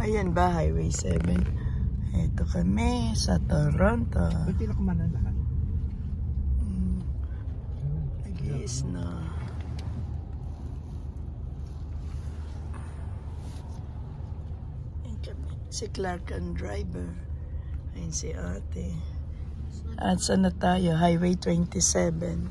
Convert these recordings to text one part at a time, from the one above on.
Ayan ba, Highway 7. Ito kami sa Toronto. Pwede na kumanan lahat. Nag-iis na. Ayan kami. Si Clark ang driver. Ayan si ate. At saan na tayo? Highway 27.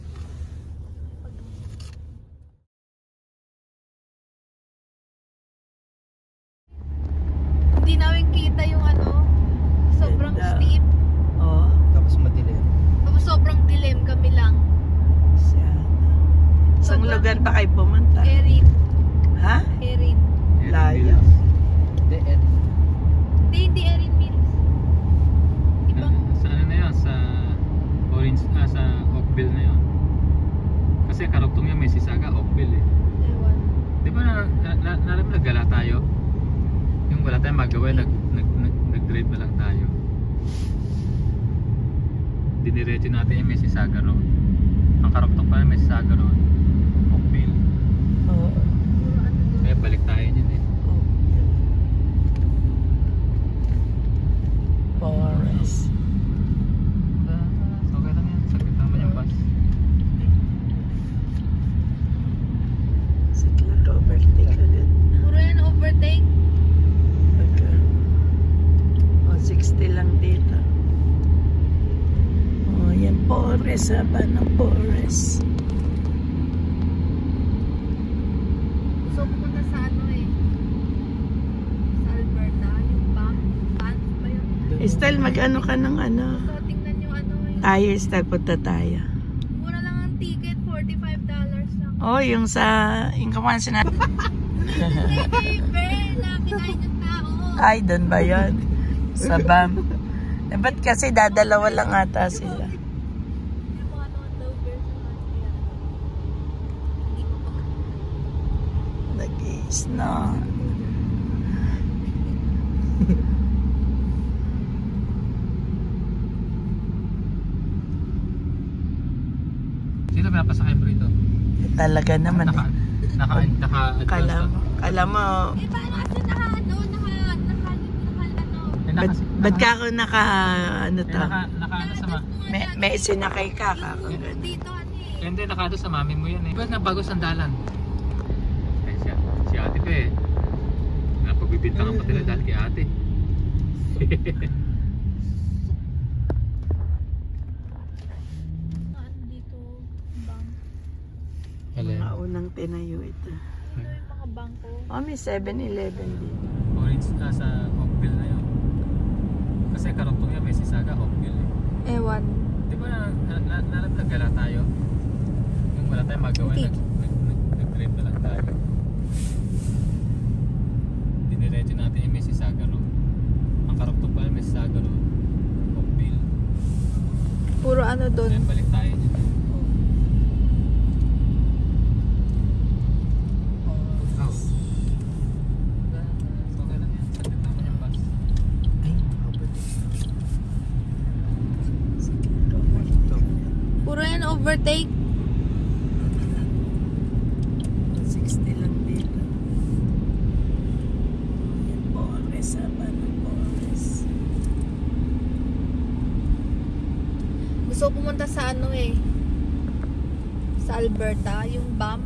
Hindi namin kita yung ano, sobrang Ganda. steep. Oh. Tapos madilim. Tapos sobrang dilim kami lang. Saan lugar ba kayo pumunta? Erin. Ha? Erin. Layo. Hindi Erin Mills. Ibang. Sa ano na yun? Sa Orange, sa Oakville na yun. Kasi karugtong yan, may Sisaga, Oakville eh. Ewan. Di ba nalam naggala tayo? Yung wala tayong magawa, nag-drive na lang tayo. Diniretso natin yung may Sisaga Road. Ang karugtong pa may Sisaga Road. Oakville. Oo. Kaya balik tayo dyan eh. Forest. So okay lang yan. Saglit naman yung bus. Si Clark overtake agad. Puro yan overtake. Pagka, 60 lang dito. Oh, yan Forest. Haba ng Forest. So pupunta sa ano eh. Sa Alberta. Yung Banff ba yun? Estelle, mag-ano ka ng ano? So tingnan yung ano eh. Ay, Estelle, punta tayo. Mura lang ang ticket. $45 lang. Oh, yung sa... Yung kaman sinabi. Hey, Ben! Nakinain yung tao. Ay, doon ba yun? Sa BAM. Eh, ba't kasi dadalawa lang ata sila? Yung mga non-lovers naman. Hindi ko pa. Nag-iis na. Sino pinapasakay mo rito? Talaga naman. Naka-adjust. Kala mo, Eh, paano kasi naka-ano? ba't ka ako naka, ano to? Naka-ano sa May sinakay ka ako. Dito, ano eh. Hindi, naka-ano sa mami mo yan eh. Ba't na bago sandalan? Ay, si ate ko eh. Napagbibintangan pa nila dahil kay ate. Ano dito? Bank. Mga unang tinayo ito. Ano yung mga bangko? Oh, may 7-Eleven din. Orange sa Oakville na yun. Kasi karugtong yan, may Sisaga, Oakville eh. Ewan. Di ba nalam naggala tayo? Yung wala tayong magawa, Hindi. nag-drive na lang tayo. Diniretso natin yung may Sisaga Road. Ang karugtong pa yung may Sisaga Road. Oakville. Puro ano doon. Then balik tayo dyan. Okay lang yan. Saglit naman yung bus. Ay, Puro yan overtake. 60 lang dito. Yan Forest. Haba ng Forest. Gusto ko pumunta sa ano eh. Sa Alberta. Yung Banff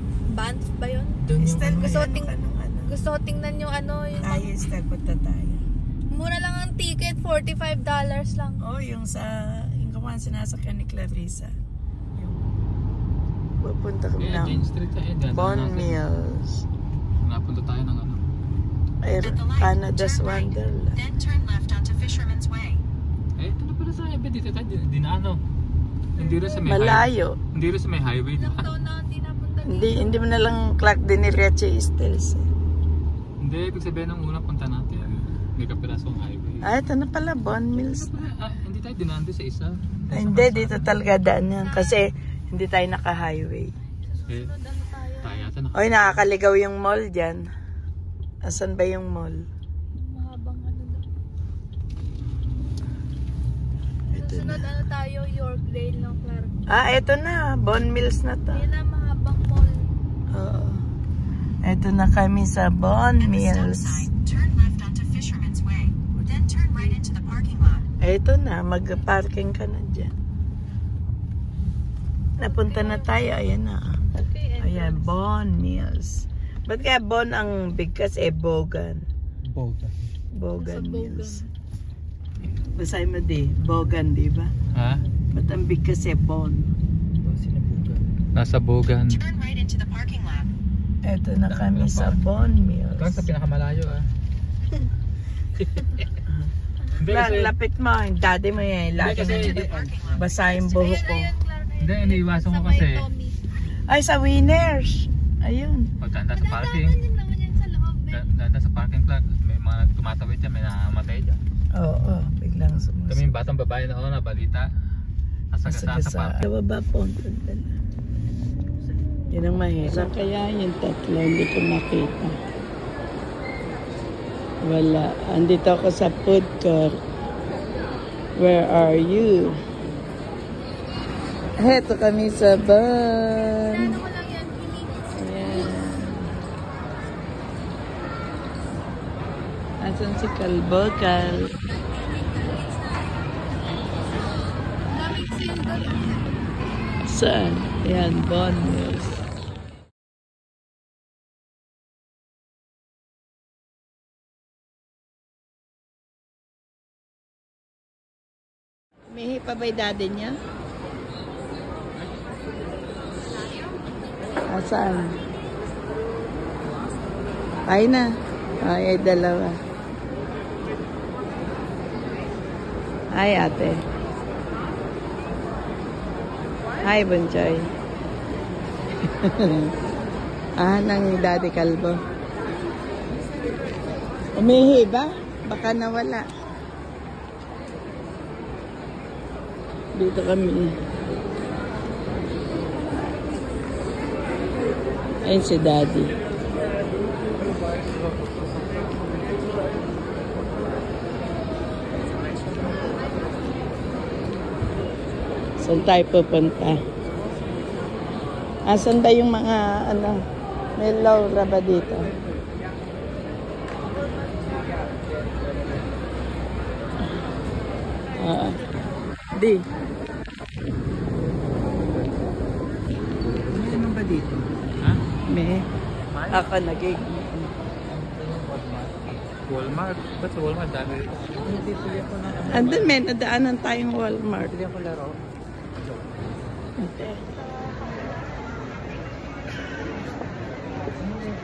ba yun? Estelle, Gusto ko ano? Gusto ko tingnan yung ano. Yung Ay, Estelle, punta tayo. mura lang ang ticket. $45 lang. Oh, yung sa... Yung kumahan sinasakyan ni Clarissa. Yung... Pupunta kami Kaya Jane ng Street tayo dyan. Bon Mills. Napunta tayo ng ano. Canada's Wonderland. Then turn left onto Fisherman's Way. Eh, ito na pala sa highway dito tayo. Di na ano. Hindi rin sa may Malayo. Hindi rin sa may highway. Ilang taon na hindi napunta dito. Hindi mo na lang Clark diniretso Estelle. Hindi, ibig sabihin ng una punta natin. May kapirasong highway. Ah, ito na pala, Bon Mills. Hindi tayo dinaan doon sa isa. Ay, hindi, dito talaga daan yan. Kasi hindi tayo naka-highway. Eh, Ano tayo? tayo yata na. Oy, nakakaligaw yung mall dyan. Asan ba yung mall? Mahabang ano daw. Ito Susunod na. ano tayo? Yorkdale no, Clark. Ah, ito na. Bon Mills na to. Yan na mahabang mall. Oo. Ito na kami sa Bon At the stop Mills. sign, turn left onto Fisherman's Ito na, mag-parking ka na dyan. Napunta na tayo, ayan na. Okay, Ayan, Bon Mills. Ba't kaya Bon ang bigkas Bogan? Boga. Bogan Sa Mills. Basahin mo di, Bogan, di ba? Ha? Ba't ang bigkas Bon? Sinabugan. Nasa Bogan. Turn right into the parking lot. Eto na kami sa Bon Mills. Ito sa pinakamalayo Lapit mo, yung daddy mo yan. Lagi Hindi, na basahin buhok ko. Hindi, iniiwasan ko kasi. Ay, sa Winners. Ayun. Pagkanda sa parking. Danda sa parking plug. May mga tumatawid dyan, may nakamatay dyan. Oo, biglang sumusok. Kami yung batang babae na na balita. Nasagasa sa parking. Kababa po. Yun ang mahirap. Saan kaya yung tatlo? Hindi ko makita. Wala. Andito ako sa food court. Where are you? Heto kami sa van. Ayan. Asan si Kalbokal? Saan? Ayan, Bon Mills. May pa ba yung daddy niya? Saan? Ay na. Ay, dalawa. Ay, ate. Hi, Bonjoy. Nang daddy kalbo. Umihi ba? Baka nawala. Dito kami. Ayun si daddy. Saan tayo pupunta? Asan ba yung mga may Laura ba dito? Di. Ano ba dito? Ha? May. Ako nagig. Walmart. Ba't sa Walmart dami? Bibili ako ng Andun may nadaanan tayong Walmart. Bibili ako laro. Okay.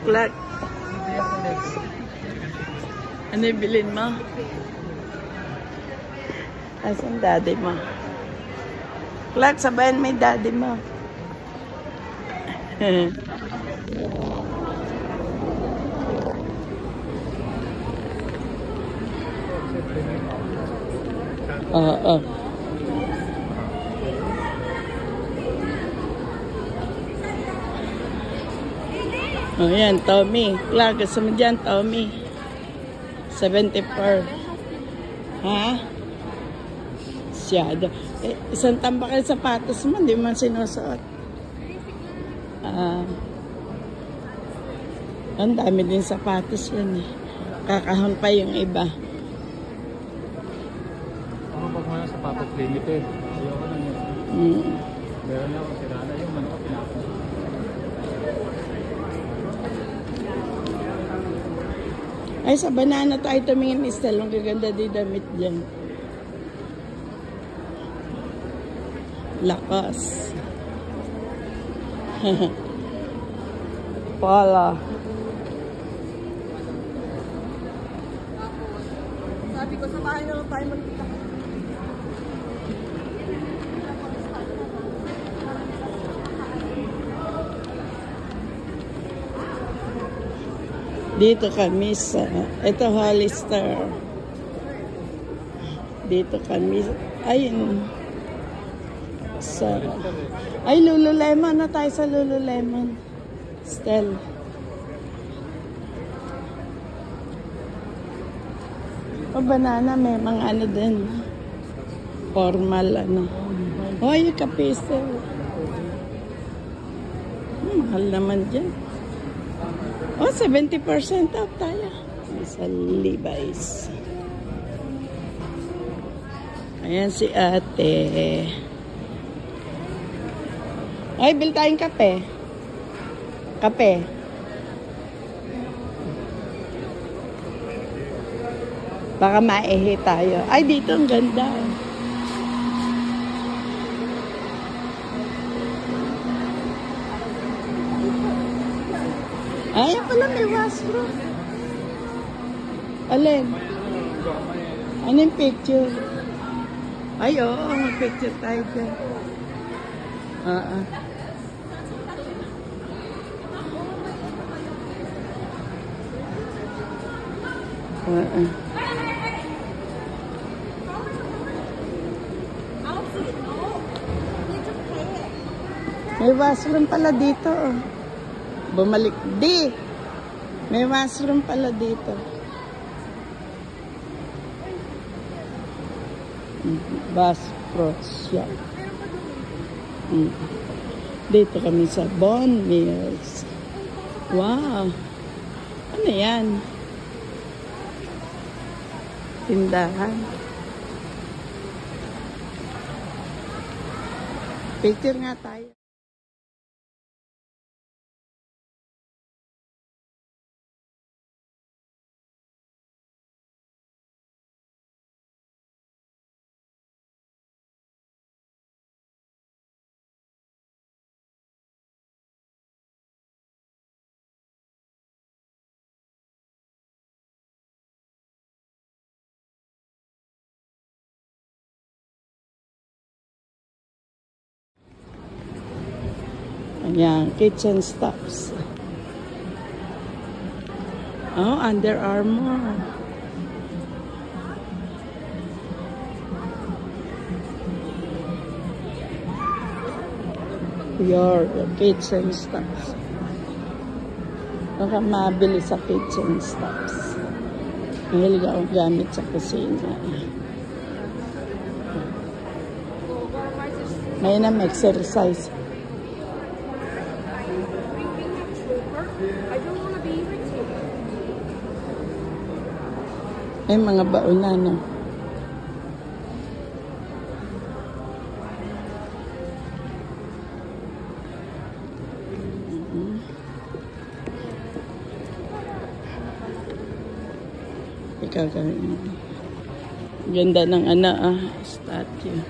Clark, Bibili ako laro. ano yung bilhin mo? Asan daddy mo? Clark, sabayan may daddy mo. Oo. Oh, yan, Tommy. Clark, gusto mo dyan, Tommy. 74. Ha? Siyado. Isang tambak yung sapatos mo, hindi mo sinusuot. Ang dami din sapatos yan eh. Kakahon pa yung iba. Ano pag mga sapatos limited? Ayoko na yun. Meron na ako sirana yung manok pinapos. Ay, sa banana tayo tumingin, Estel. Ang gaganda di damit dyan. Lakas. Pala. Sabi ko, sa bahay na lang tayo magkita. Dito kami sa, ito Hollister. Dito kami, ayun. Sa, ay Lululemon na tayo sa Lululemon. Estel. O banana, may mga ano din. Formal ano. O yung kapiste. Mahal naman dyan. Oh, 70% off tayo. Sa Levi's. Ayan si ate. Ay, bil tayong kape. Kape. Baka maihi tayo. Ay, dito ang ganda. Ay, pala may washroom. Alin? Ano yung picture? Ay, oo, mag-picture tayo dyan. May washroom pala dito. Bumalik. Di! May washroom pala dito. Bus Cross. Dito kami sa Bon Mills. Wow! Ano yan? Tindahan. Picture nga tayo. Ayan, kitchen stuffs. Oh, Under Armour. Your kitchen stuffs. Baka mabili sa kitchen stuffs. Mahilig akong gamit sa kusina. May na exercise. May mga bauna na. Ikaw ganda ng statue.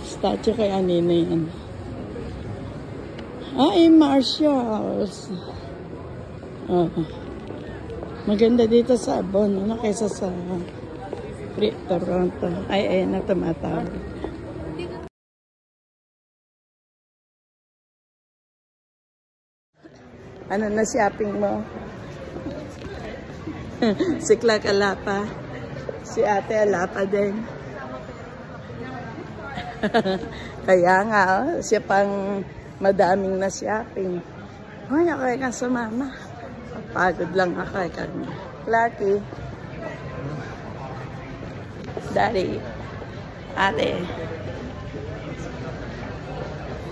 Statue kay Anina yan. Ay, Marshalls. Maganda dito sa Bon, kaysa sa Toronto. Ay, na tumatawag. Ano na shopping mo? Si Clark alapa. Si ate alapa din. Kaya nga, siya pang madaming na shopping. Hoy, ako ka sumama. Pagod lang ako kay Clarky. Daddy. Ate.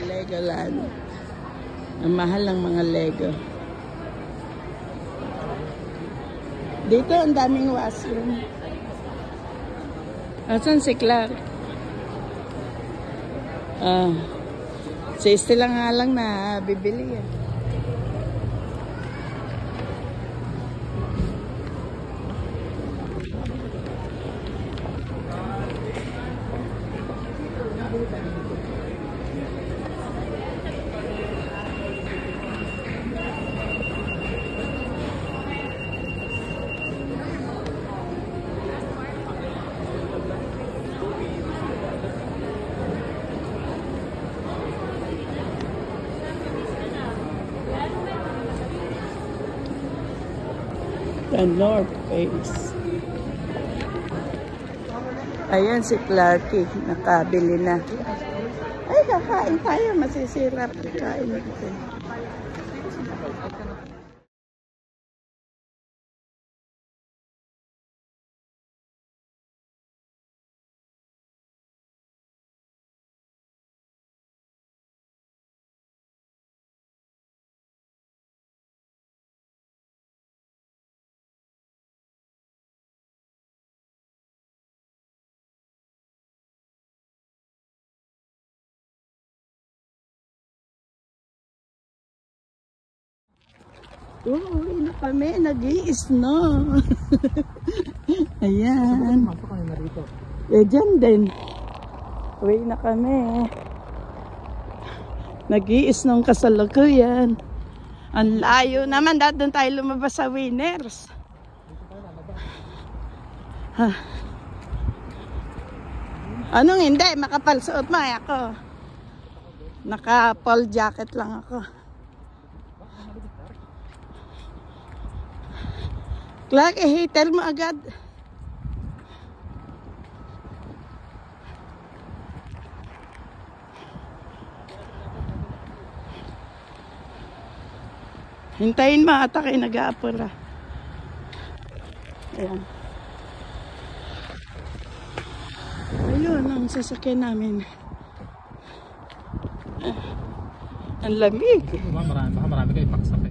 Legoland. Ang mahal ng mga Lego. Dito ang daming washroom. Asan si Clark? Si Estela nga lang na bibili yan. The North Face. Ayan si Clarky, nakabili na. Ay, kakain tayo, masisirap. Kain natin. Uwi na kami, nag-i-snow. Ayan. Masok kami na rito. Eh, dyan din. Uwi na kami. Nag-i-snow kasalukuyan. Ang layo naman, dahil doon tayo lumabas sa Winners. Ha. Anong hindi? Makapal suot mo eh ako. Naka-pole jacket lang ako. Clark, i-hater mo agad. Hintayin mo ata kayo nag-aapura. Ayan. Ayun ang sasakyan namin. Ang lamig. Baka marami kayo paksak eh.